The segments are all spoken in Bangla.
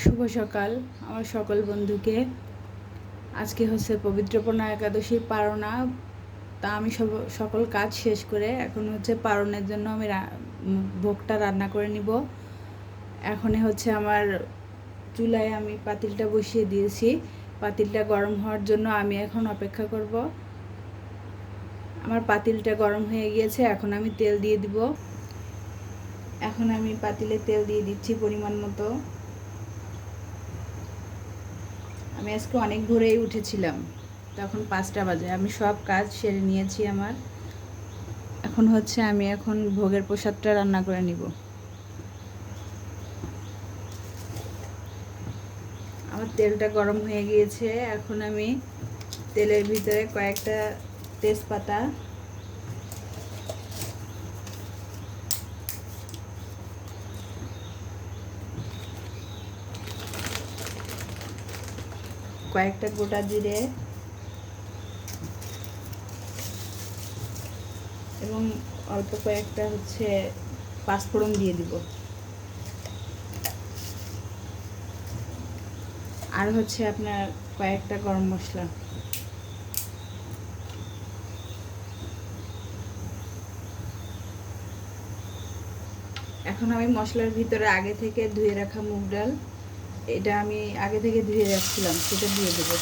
শুভ সকাল আমার সকল বন্ধুকে। আজকে হচ্ছে পবিত্রপনা একাদশীর পারণা। তা আমি সকল কাজ শেষ করে এখন হচ্ছে পারণের জন্য আমি ভোগটা রান্না করে নিব। এখন হচ্ছে আমার চুলায় আমি পাতিলটা বসিয়ে দিয়েছি। পাতিলটা গরম হওয়ার জন্য আমি এখন অপেক্ষা করব। আমার পাতিলটা গরম হয়ে গিয়েছে, এখন আমি তেল দিয়ে দিব। এখন আমি পাতিলে তেল দিয়ে দিচ্ছি পরিমাণ মতো। আমি আজকে অনেক ভোরেই উঠেছিলাম, তখন 5টা বাজে। আমি সব কাজ সেরে নিয়েছি আমার। এখন হচ্ছে আমি ভোগের প্রসাদটা রান্না করে নিব। আমার তেলটা গরম হয়ে গিয়েছে, এখন আমি তেলের ভিতরে কয়েকটা তেজপাতা, কয়েকটা গোটা জিরে এবং অল্প কয়েকটা হচ্ছে পাঁচফোড়ন দিয়ে দিব। আর হচ্ছে আপনার কয়েকটা গরম মশলা। এখন আমি মশলার ভিতরে আগে থেকে ধুয়ে রাখা মুগ ডাল, এটা আমি আগে থেকে ধুয়ে রাখছিলাম, সেটা দিয়ে দেবো।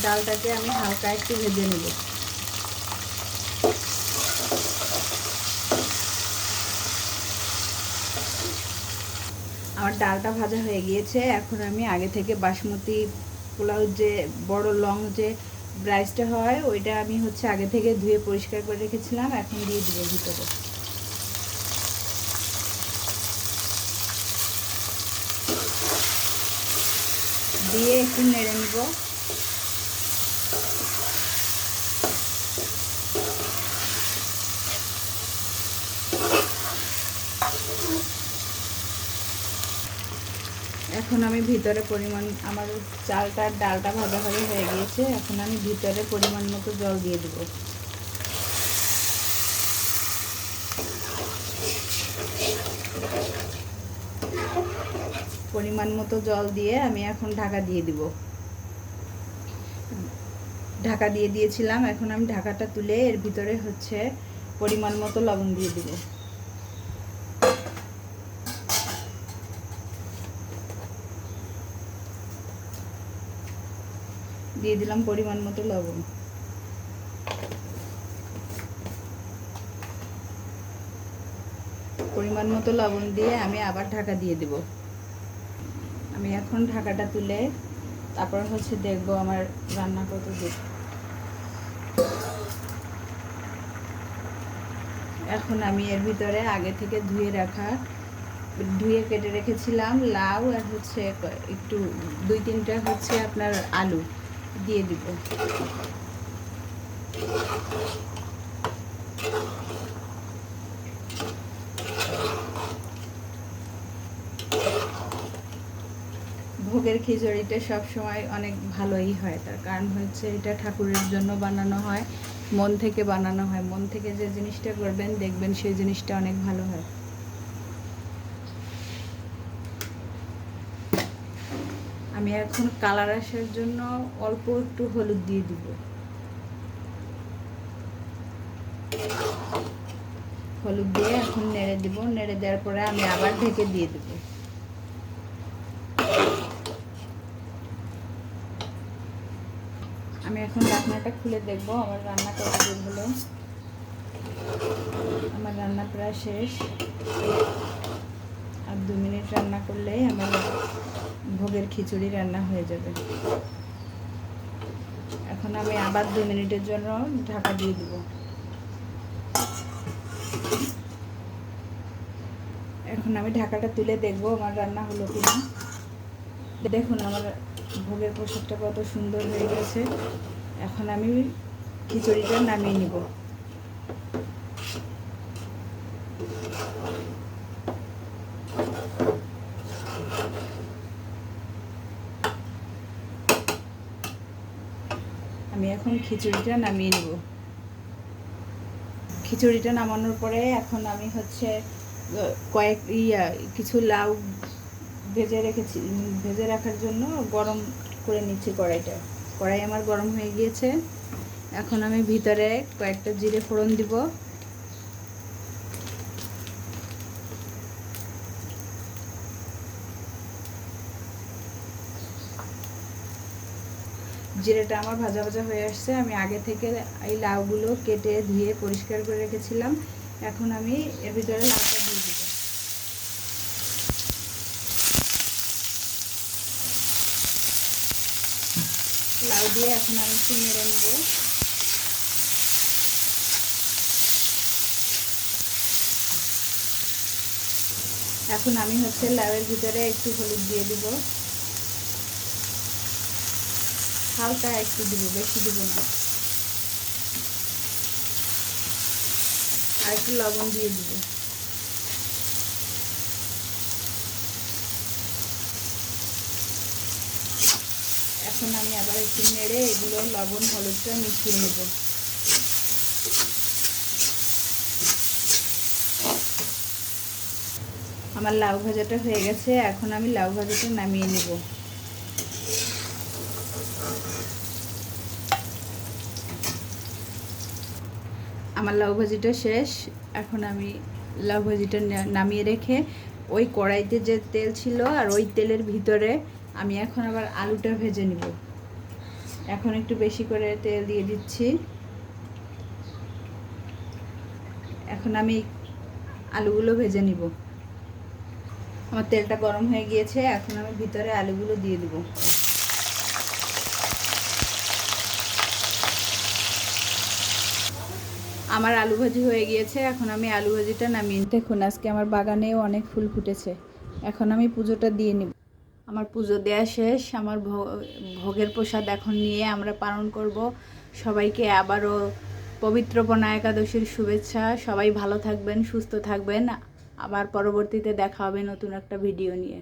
ডালটাকে আমি হালকা একটু ভেজে নেব। আমার ডালটা ভাজা হয়ে গিয়েছে। এখন আমি আগে থেকে বাসমতি পোলাও যে বড় লং যে রাইসটা হয়, ওইটা আমি হচ্ছে আগে থেকে ধুয়ে পরিষ্কার করে রেখেছিলাম, এখন দিয়ে দিব ভিতরে। দিয়ে একটু নেড়ে নিব। এখন আমি ভিতরে আমার ডালটা ভাজা হয়ে গিয়েছে। এখন আমি ভিতরে পরিমাণ মতো জল দিয়ে দেব। পরিমাণ মতো জল দিয়ে আমি এখন ঢাকা দিয়ে দিব। ঢাকা দিয়ে দিয়েছিলাম, এখন আমি ঢাকাটা তুলে এর ভিতরে হচ্ছে পরিমাণ মতো লবণ দিয়ে দিব। দিয়ে দিলাম পরিমাণ মতো লবণ। পরিমাণ মতো লবণ দিয়ে আমি আবার ঢাকা দিয়ে দেব। আমি এখন ঢাকাটা তুলে তারপর হচ্ছে দেখবো আমার রান্না কত দূর। এখন আমি এর ভিতরে আগে থেকে ধুয়ে কেটে রেখেছিলাম লাউ আর হচ্ছে একটু 2-3টা হচ্ছে আপনার আলু দিয়ে দিব। ভোগের খিচুড়িটা সব সময় অনেক ভালোই হয়, তার কারণ হচ্ছে এটা ঠাকুরের জন্য বানানো হয়, মন থেকে বানানো হয়। মন থেকে যে জিনিসটা করবেন দেখবেন সেই জিনিসটা অনেক ভালো হয়। আমি এখন কালার আসার জন্য অল্প একটু হলুদ দিয়ে দিব। হলুদ দিয়ে এখন নেড়ে দিব। নেড়ে দেওয়ার পরে আমি আবার ঢেকে দিয়ে দেব। আমি এখন ঢাকনাটা খুলে দেখব আমার রান্না কতদূর হলো। আমার রান্না প্রায় শেষ। আর 2 মিনিট রান্না করলেই আমার ভোগের খিচুড়ি রান্না হয়ে যাবে। এখন আমি আবার 2 মিনিটের জন্য ঢাকা দিয়ে দেব। এখন আমি ঢাকাটা তুলে দেখব আমার রান্না হলো কিনা। দেখুন আমার ভোগের প্রসাদটা কত সুন্দর হয়ে গেছে। এখন আমি খিচুড়িটা নামিয়ে নিব। আমি এখন খিচুড়িটা নামিয়ে নেব। খিচুড়িটা নামানোর পরে এখন আমি হচ্ছে কিছু লাউ ভেজে রাখার জন্য গরম করে নিচ্ছি কড়াইটা। কড়াই আমার গরম হয়ে গিয়েছে। এখন আমি ভিতরে কয়েকটা জিরে ফোড়ন দিব। জিরেটা আমার ভাজা ভাজা হয়ে আসছে। আমি আগে থেকে এই লাউগুলো কেটে ধুয়ে পরিষ্কার করে রেখেছিলাম। এখন আমি এর ভিতরে লাউটা দিয়ে দেব। লাউ দিয়ে এখন আমি একটু নেড়ে নেব। এখন আমি হচ্ছে লাউয়ের ভিতরে একটু হলুদ দিয়ে দিব, হালকা একটু দিব, বেশি দিব না। আর একটু লবণ দিয়ে দিব। এখন আমি আবার একটু নেড়ে এগুলো লবণ হলুদটা মিশিয়ে নেব। আমার লাউ ভাজাটা হয়ে গেছে। এখন আমি লাউ ভাজাটা নামিয়ে নেব। আমার লাউ ভাজিটা শেষ। এখন আমি লাউ ভাজিটা নামিয়ে রেখে ওই কড়াইতে যে তেল ছিল আর ওই তেলের ভিতরে আমি এখন আবার আলুটা ভেজে নিব। এখন একটু বেশি করে তেল দিয়ে দিচ্ছি। এখন আমি আলুগুলো ভেজে নিব। আমার তেলটা গরম হয়ে গিয়েছে। এখন আমি ভিতরে আলুগুলো দিয়ে দেব। আমার আলু ভাজি হয়ে গিয়েছে। এখন আমি আলু ভাজিটা নামিয়ে দেখুন, আজকে আমার বাগানেও অনেক ফুল ফুটেছে। এখন আমি পুজোটা দিয়ে নিব। আমার পুজো দেওয়া শেষ। আমার ভোগের প্রসাদ এখন নিয়ে আমরা পালন করব। সবাইকে আবারও পবিত্রপনা একাদশীর শুভেচ্ছা। সবাই ভালো থাকবেন, সুস্থ থাকবেন। আবার পরবর্তীতে দেখা হবে নতুন একটা ভিডিও নিয়ে।